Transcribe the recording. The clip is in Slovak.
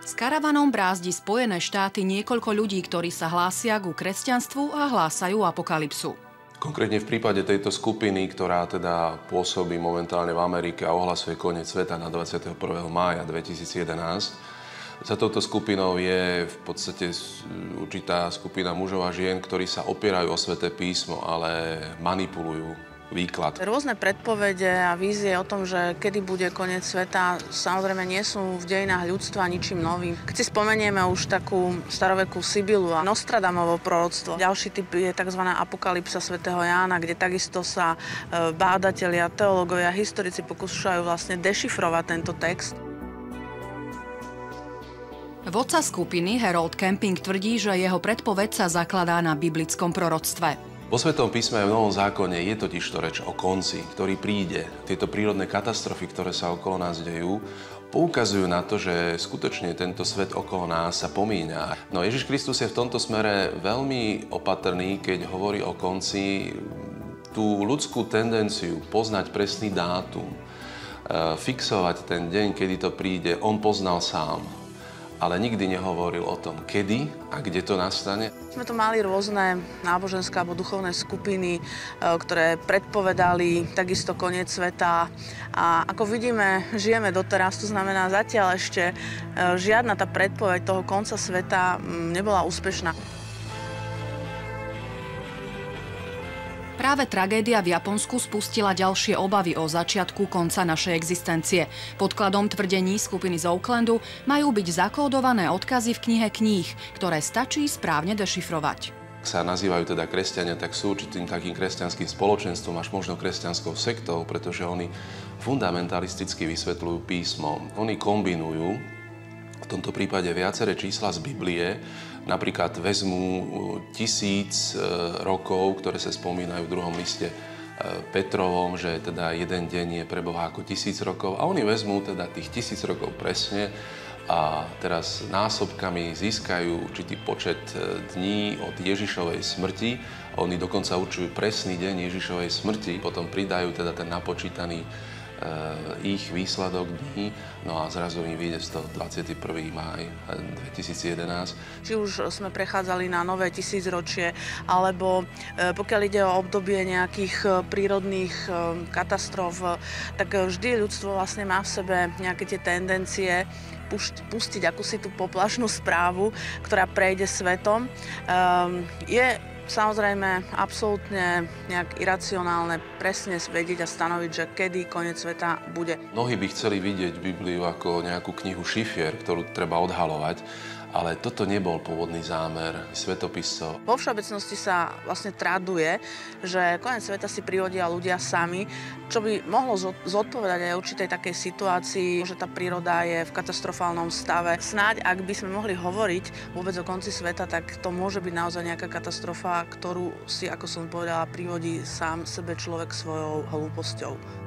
S karavanom brázdi Spojené štáty niekoľko ľudí, ktorí sa hlásia ku kresťanstvu a hlásajú apokalypsu. Konkrétne v prípade tejto skupiny, ktorá teda pôsobí momentálne v Amerike a ohlasuje koniec sveta na 21. mája 2011, za touto skupinou je v podstate určitá skupina mužov a žien, ktorí sa opierajú o Sväté písmo, ale manipulujú výklad. Rôzne predpovede a vízie o tom, že kedy bude koniec sveta, samozrejme nie sú v dejinách ľudstva ničím novým. Keď si spomenieme už takú starovekú Sibylu a Nostradamovo proroctvo, ďalší typ je tzv. Apokalypsa svätého Jána, kde takisto sa bádatelia, teológovia, historici pokúšajú vlastne dešifrovať tento text. Vodca skupiny Harold Camping tvrdí, že jeho predpoveď sa zakladá na biblickom proroctve. Vo Svätom písme aj v Novom zákone je totižto reč o konci, ktorý príde. Tieto prírodné katastrofy, ktoré sa okolo nás dejú, poukazujú na to, že skutočne tento svet okolo nás sa pomíňa. No Ježiš Kristus je v tomto smere veľmi opatrný, keď hovorí o konci. Tú ľudskú tendenciu poznať presný dátum, fixovať ten deň, kedy to príde, on poznal sám. Ale nikdy nehovoril o tom, kedy a kde to nastane. Sme tu mali rôzne náboženské alebo duchovné skupiny, ktoré predpovedali takisto koniec sveta. A ako vidíme, žijeme doteraz, to znamená zatiaľ ešte žiadna tá predpoveď toho konca sveta nebola úspešná. Práve tragédia v Japonsku spustila ďalšie obavy o začiatku konca našej existencie. Podkladom tvrdení skupiny z Oaklandu majú byť zakódované odkazy v knihe kníh, ktoré stačí správne dešifrovať. Ak sa nazývajú teda kresťania, tak sú určitým takým kresťanským spoločenstvom, až možno kresťanskou sektou, pretože oni fundamentalisticky vysvetľujú písmo. Oni kombinujú v tomto prípade viaceré čísla z Biblie. Napríklad vezmú 1000 rokov, ktoré sa spomínajú v 2. liste Petrovom, že teda jeden deň je pre Boha ako 1000 rokov. A oni vezmú teda tých 1000 rokov presne a teraz násobkami získajú určitý počet dní od Ježišovej smrti. Oni dokonca určujú presný deň Ježišovej smrti, potom pridajú teda ten napočítaný ich výsledok dní, no a zrazu im vyjde z toho 21. máj 2011. Či už sme prechádzali na nové tisícročie, alebo pokiaľ ide o obdobie nejakých prírodných katastrof, tak vždy ľudstvo vlastne má v sebe nejaké tie tendencie pustiť akúsi tú poplašnú správu, ktorá prejde svetom. Je samozrejme absolútne nejak iracionálne presne vedieť a stanoviť, že kedy koniec sveta bude. Mnohí by chceli vidieť Bibliu ako nejakú knihu šifier, ktorú treba odhalovať, ale toto nebol pôvodný zámer svetopiscov. Vo všeobecnosti sa vlastne traduje, že koniec sveta si prihodia ľudia sami, čo by mohlo zodpovedať aj určitej takej situácii, že tá príroda je v katastrofálnom stave. Snáď, ak by sme mohli hovoriť vôbec o konci sveta, tak to môže byť naozaj nejaká katastrofa, ktorú si, ako som povedala, prihodí sám sebe človek svojou hlúposťou.